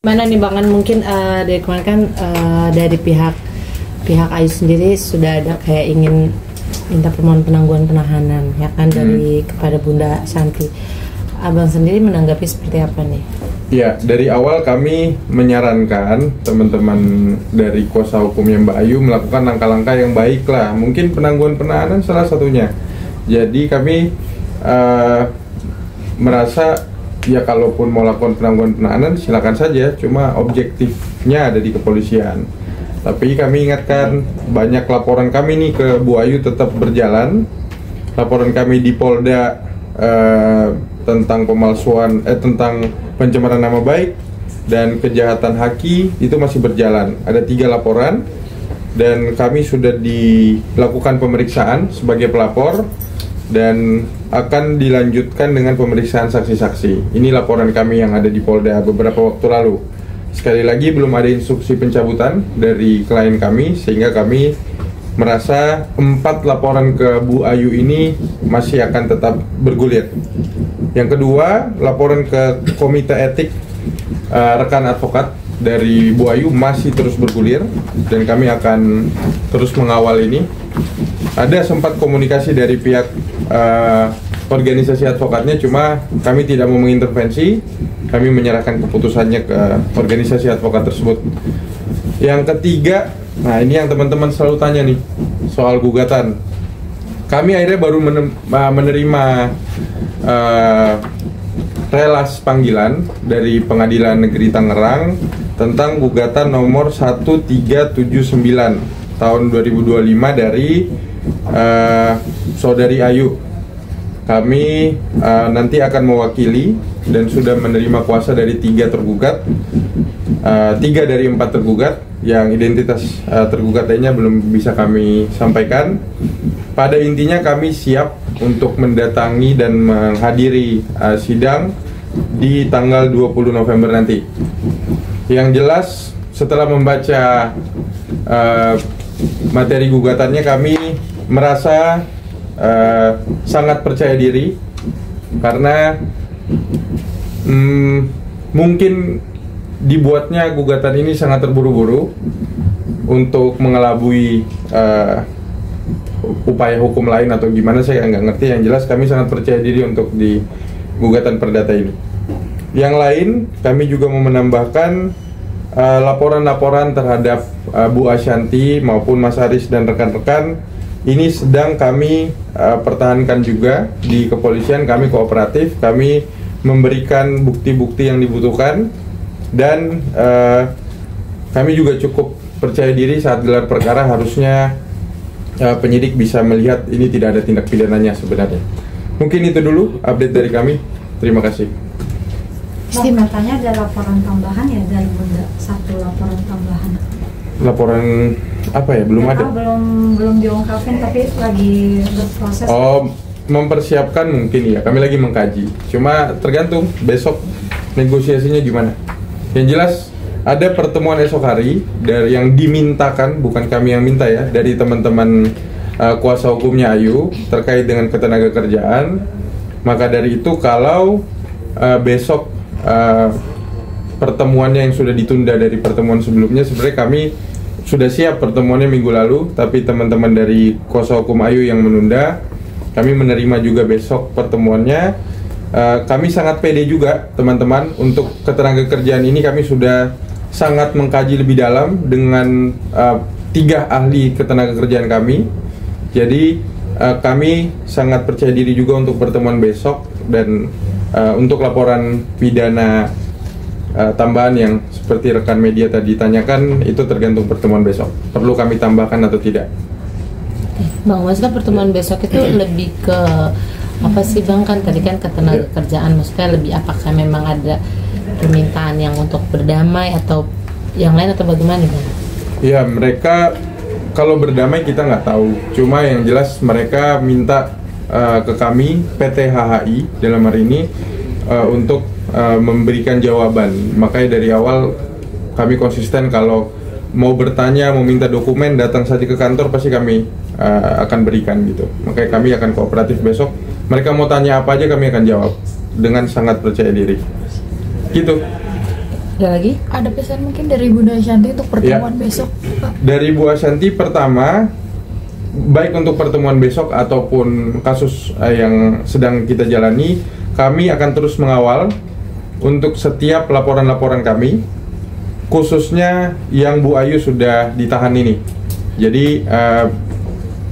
Mana nih Bang, kan mungkin dari kemarin kan dari pihak Ayu sendiri sudah ada kayak ingin minta permohonan penangguhan penahanan ya kan dari kepada Bunda Santi. Abang sendiri menanggapi seperti apa nih? Ya, dari awal kami menyarankan teman-teman dari kuasa hukumnya Mbak Ayu melakukan langkah-langkah yang baik lah. Mungkin penangguhan penahanan salah satunya. Jadi kami merasa ya kalaupun mau lakukan penangguhan penahanan silakan saja, cuma objektifnya ada di kepolisian. Tapi kami ingatkan banyak laporan kami nih ke Bu Ayu tetap berjalan. Laporan kami di Polda tentang pemalsuan, tentang pencemaran nama baik dan kejahatan haki itu masih berjalan. Ada 3 laporan dan kami sudah dilakukan pemeriksaan sebagai pelapor dan akan dilanjutkan dengan pemeriksaan saksi-saksi. Ini laporan kami yang ada di Polda beberapa waktu lalu. Sekali lagi belum ada instruksi pencabutan dari klien kami, sehingga kami merasa 4 laporan ke Bu Ayu ini masih akan tetap bergulir. Yang kedua, laporan ke Komite Etik rekan advokat dari Bu Ayu masih terus bergulir dan kami akan terus mengawal ini. Ada sempat komunikasi dari pihak organisasi advokatnya, cuma kami tidak mau mengintervensi. Kami menyerahkan keputusannya ke organisasi advokat tersebut. Yang ketiga, nah ini yang teman-teman selalu tanya nih, soal gugatan. Kami akhirnya baru menerima relas panggilan dari Pengadilan Negeri Tangerang tentang gugatan nomor 1379 tahun 2025 dari Saudari Ayu. Kami nanti akan mewakili dan sudah menerima kuasa dari 3 tergugat, 3 dari 4 tergugat, yang identitas tergugat lainnya belum bisa kami sampaikan. Pada intinya kami siap untuk mendatangi dan menghadiri sidang di tanggal 20 November nanti. Yang jelas setelah membaca materi gugatannya, kami merasa sangat percaya diri karena mungkin dibuatnya gugatan ini sangat terburu-buru untuk mengelabui upaya hukum lain atau gimana, saya nggak ngerti. Yang jelas kami sangat percaya diri untuk di gugatan perdata ini. Yang lain, kami juga mau menambahkan laporan-laporan terhadap Bu Ashanti maupun Mas Aris dan rekan-rekan. Ini sedang kami pertahankan juga di kepolisian. Kami kooperatif, kami memberikan bukti-bukti yang dibutuhkan, dan kami juga cukup percaya diri saat gelar perkara harusnya penyidik bisa melihat ini tidak ada tindak pidananya sebenarnya. Mungkin itu dulu update dari kami. Terima kasih. Bang, katanya ada laporan tambahan ya dari Bunda, 1 laporan tambahan. Laporan apa ya? Belum ada. Belum diungkapin tapi lagi berproses. Oh, mempersiapkan mungkin ya. Kami lagi mengkaji. Cuma tergantung besok negosiasinya gimana. Yang jelas ada pertemuan esok hari dari yang dimintakan, bukan kami yang minta ya, dari teman-teman kuasa hukumnya Ayu terkait dengan ketenagakerjaan. Maka dari itu kalau besok pertemuannya yang sudah ditunda dari pertemuan sebelumnya, sebenarnya kami sudah siap pertemuannya minggu lalu, tapi teman-teman dari kuasa hukum Ayu yang menunda. Kami menerima juga besok pertemuannya. Kami sangat pede juga teman-teman untuk ketenagakerjaan ini. Kami sudah sangat mengkaji lebih dalam dengan 3 ahli ketenagakerjaan kami. Jadi kami sangat percaya diri juga untuk pertemuan besok. Dan untuk laporan pidana tambahan yang seperti rekan media tadi tanyakan, itu tergantung pertemuan besok. Perlu kami tambahkan atau tidak? Bang, maksudnya pertemuan besok itu lebih ke apa sih Bang? Kan tadi kan ketenagakerjaan, maksudnya lebih apakah memang ada permintaan yang untuk berdamai atau yang lain atau bagaimana Bang? Ya, mereka kalau berdamai kita nggak tahu. Cuma yang jelas mereka minta ke kami PT HHI dalam hari ini untuk memberikan jawaban. Makanya dari awal kami konsisten kalau mau bertanya, mau minta dokumen, datang saja ke kantor, pasti kami akan berikan gitu. Makanya kami akan kooperatif besok. Mereka mau tanya apa aja kami akan jawab dengan sangat percaya diri. Gitu. Ada lagi? Ada pesan mungkin dari Bunda Ashanti untuk pertemuan besok, Pak? Dari Bu Ashanti, pertama, baik untuk pertemuan besok ataupun kasus yang sedang kita jalani, kami akan terus mengawal untuk setiap laporan-laporan kami, khususnya yang Bu Ayu sudah ditahan ini. Jadi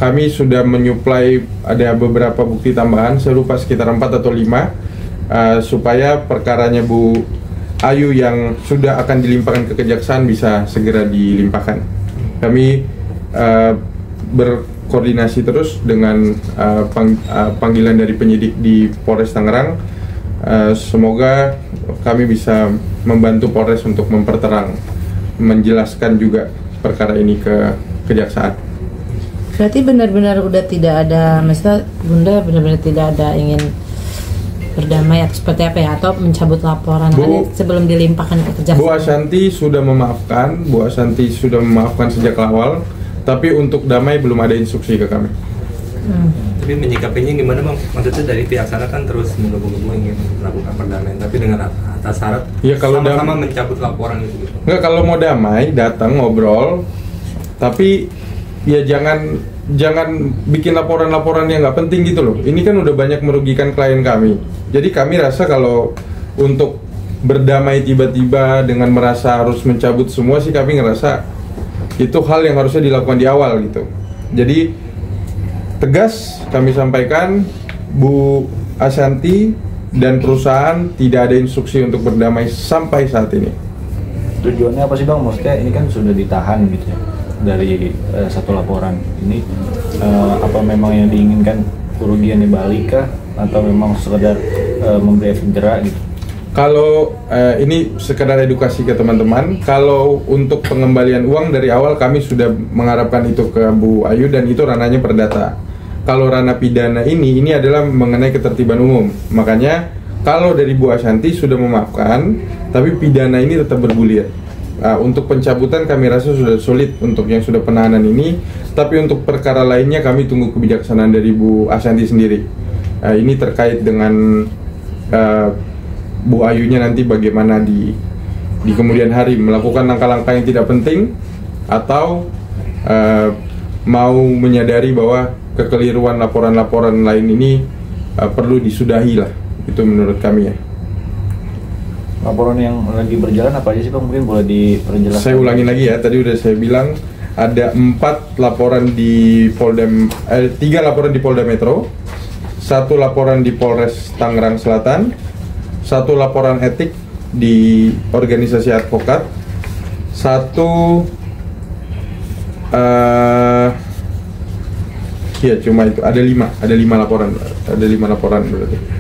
kami sudah menyuplai ada beberapa bukti tambahan, saya lupa sekitar 4 atau 5, supaya perkaranya Bu Ayu yang sudah akan dilimpahkan ke kejaksaan bisa segera dilimpahkan. Kami berkoordinasi terus dengan panggilan dari penyidik di Polres Tangerang. Semoga kami bisa membantu Polres untuk memperterang, menjelaskan juga perkara ini ke kejaksaan. Berarti benar-benar udah tidak ada, maksudnya Bunda benar-benar tidak ada ingin berdamai atau seperti apa ya, atau mencabut laporan sebelum dilimpahkan ke kejaksaan? Bu Ashanti sudah memaafkan, Bu Ashanti sudah memaafkan sejak awal, tapi untuk damai belum ada instruksi ke kami. Tapi menyikapinya gimana Bang? Maksudnya dari pihak sana kan terus menggebu-gebu ingin melakukan perdamaian, tapi dengan atas syarat ya, kalau sama-sama mencabut laporan itu gitu. Enggak, kalau mau damai datang ngobrol, tapi ya jangan bikin laporan-laporan yang nggak penting gitu loh. Ini kan udah banyak merugikan klien kami. Jadi kami rasa kalau untuk berdamai tiba-tiba dengan merasa harus mencabut semua sih, kami ngerasa itu hal yang harusnya dilakukan di awal gitu. Jadi tegas kami sampaikan, Bu Ashanti dan perusahaan tidak ada instruksi untuk berdamai sampai saat ini. Tujuannya apa sih Bang? Maksudnya ini kan sudah ditahan gitu ya dari satu laporan ini, apa memang yang diinginkan kerugian dibalik kah, atau memang sekedar memberi efek jerak gitu? Kalau ini sekedar edukasi ke teman-teman, kalau untuk pengembalian uang dari awal kami sudah mengharapkan itu ke Bu Ayu dan itu ranahnya perdata. Kalau ranah pidana ini adalah mengenai ketertiban umum. Makanya kalau dari Bu Ashanti sudah memaafkan, tapi pidana ini tetap bergulir. Untuk pencabutan kami rasa sudah sulit untuk yang sudah penahanan ini, tapi untuk perkara lainnya kami tunggu kebijaksanaan dari Bu Ashanti sendiri. Ini terkait dengan Bu Ayunya nanti bagaimana di kemudian hari melakukan langkah-langkah yang tidak penting atau mau menyadari bahwa kekeliruan laporan-laporan lain ini perlu disudahi lah. Itu menurut kami ya. Laporan yang lagi berjalan apa aja sih Bang? Mungkin boleh diperjelas. Saya ulangi lagi ya, tadi udah saya bilang ada 4 laporan di 3 laporan di Polda Metro, 1 laporan di Polres Tangerang Selatan, 1 laporan etik di organisasi advokat, 1 ya cuma itu, ada 5 laporan berarti.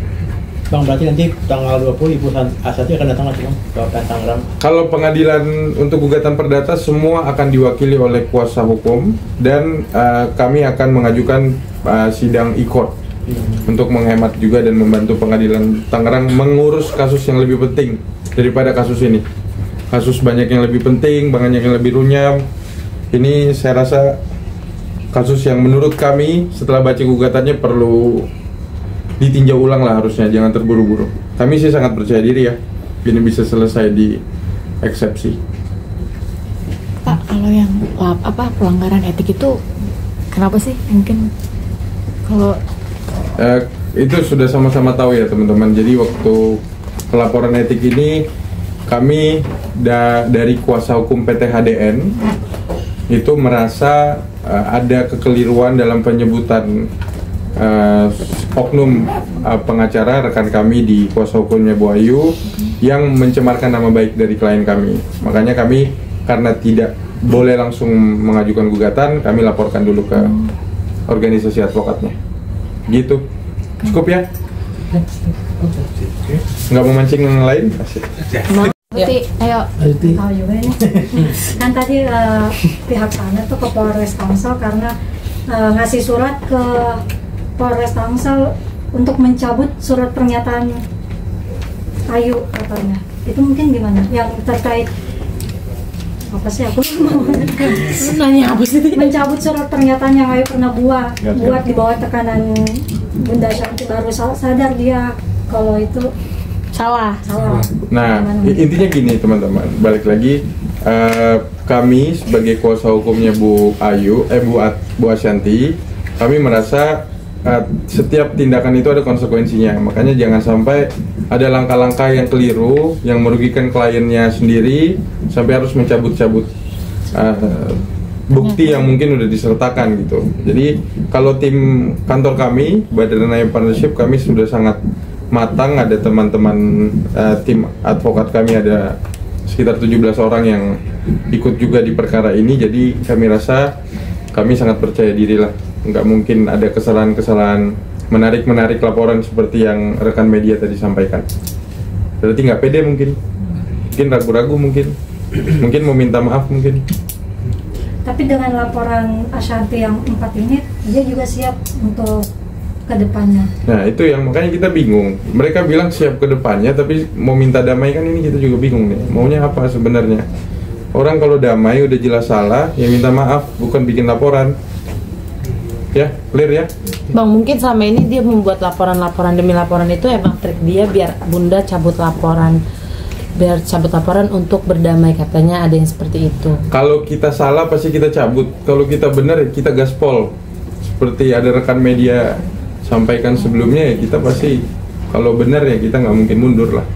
Bang, berarti nanti tanggal 20 Ibu Ashanti akan datang lagi Bang ke Tangerang? Kalau pengadilan untuk gugatan perdata semua akan diwakili oleh kuasa hukum dan kami akan mengajukan sidang e-court untuk menghemat juga dan membantu pengadilan Tangerang mengurus kasus yang lebih penting daripada kasus ini. Kasus banyak yang lebih penting, banyak yang lebih runyam. Ini saya rasa kasus yang menurut kami setelah baca gugatannya perlu ditinjau ulang lah, harusnya jangan terburu-buru. Kami sih sangat percaya diri ya ini bisa selesai di eksepsi. Pak, kalau yang pelanggaran etik itu kenapa sih? Mungkin kalau itu sudah sama-sama tahu ya teman-teman. Jadi waktu pelaporan etik ini kami dari kuasa hukum PT HDN itu merasa ada kekeliruan dalam penyebutan oknum pengacara rekan kami di kuasa hukumnya Bu Ayu yang mencemarkan nama baik dari klien kami. Makanya kami karena tidak boleh langsung mengajukan gugatan, kami laporkan dulu ke organisasi advokatnya. Gitu. Cukup ya? Nggak mau mancing yang lain? Berarti, ayo tahu juga ini. Kan tadi pihak sana tuh ke Polres Tangsel karena ngasih surat ke Polres Tangsel untuk mencabut surat pernyataan Ayu katanya. Itu mungkin gimana? Yang terkait apa sih aku mau nanya apa sih? Mencabut surat pernyataan yang Ayu pernah buat di bawah tekanan Bunda Ashanti, baru sadar dia kalau itu salah. Nah, intinya gini teman-teman, balik lagi kami sebagai kuasa hukumnya Bu Ashanti, kami merasa setiap tindakan itu ada konsekuensinya. Makanya jangan sampai ada langkah-langkah yang keliru yang merugikan kliennya sendiri sampai harus mencabut-cabut bukti yang mungkin udah disertakan gitu. Jadi kalau tim kantor kami Badan Partnership kami sudah sangat matang. Ada teman-teman tim advokat kami ada sekitar 17 orang yang ikut juga di perkara ini. Jadi kami rasa kami sangat percaya diri lah. Nggak mungkin ada kesalahan-kesalahan menarik laporan seperti yang rekan media tadi sampaikan. Berarti nggak pede mungkin ragu-ragu mungkin mau minta maaf mungkin. Tapi dengan laporan Ashanti yang 4 ini, dia juga siap untuk kedepannya. Nah itu yang makanya kita bingung. Mereka bilang siap kedepannya, tapi mau minta damai kan ini kita juga bingung nih. Maunya apa sebenarnya? Orang kalau damai udah jelas salah, ya minta maaf, bukan bikin laporan. Ya, clear ya? Bang, mungkin selama ini dia membuat laporan-laporan demi laporan itu emang trik dia biar Bunda cabut laporan. Biar cabut laporan untuk berdamai, katanya ada yang seperti itu. Kalau kita salah pasti kita cabut. Kalau kita benar ya kita gaspol. Seperti ada rekan media sampaikan sebelumnya ya kita pasti kalau benar ya kita nggak mungkin mundur lah.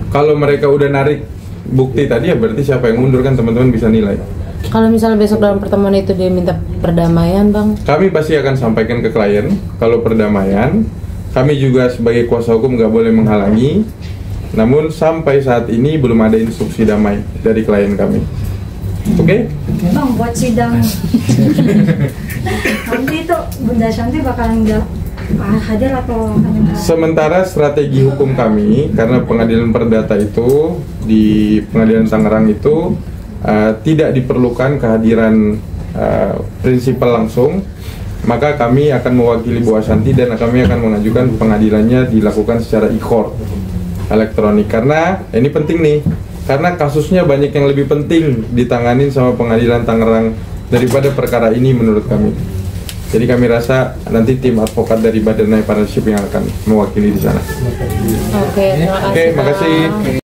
Kalau mereka udah narik bukti tadi ya berarti siapa yang mundur kan teman-teman bisa nilai. Kalau misalnya besok dalam pertemuan itu dia minta perdamaian, Bang? Kami pasti akan sampaikan ke klien kalau perdamaian. Kami juga sebagai kuasa hukum nggak boleh menghalangi. Namun sampai saat ini belum ada instruksi damai dari klien kami. Oke? Bang, buat sidang nanti itu Bunda Ashanti bakalan nggak hadir atau hanya? Sementara strategi hukum kami, karena pengadilan perdata itu di pengadilan Tangerang itu tidak diperlukan kehadiran prinsipal langsung, maka kami akan mewakili Bu Ashanti dan kami akan mengajukan pengadilannya dilakukan secara e-court elektronik. Karena ini penting nih, karena kasusnya banyak yang lebih penting ditanganin sama pengadilan Tangerang daripada perkara ini menurut kami. Jadi kami rasa nanti tim advokat dari Badan Partnership yang akan mewakili di sana. Oke, terima kasih. Oke, makasih.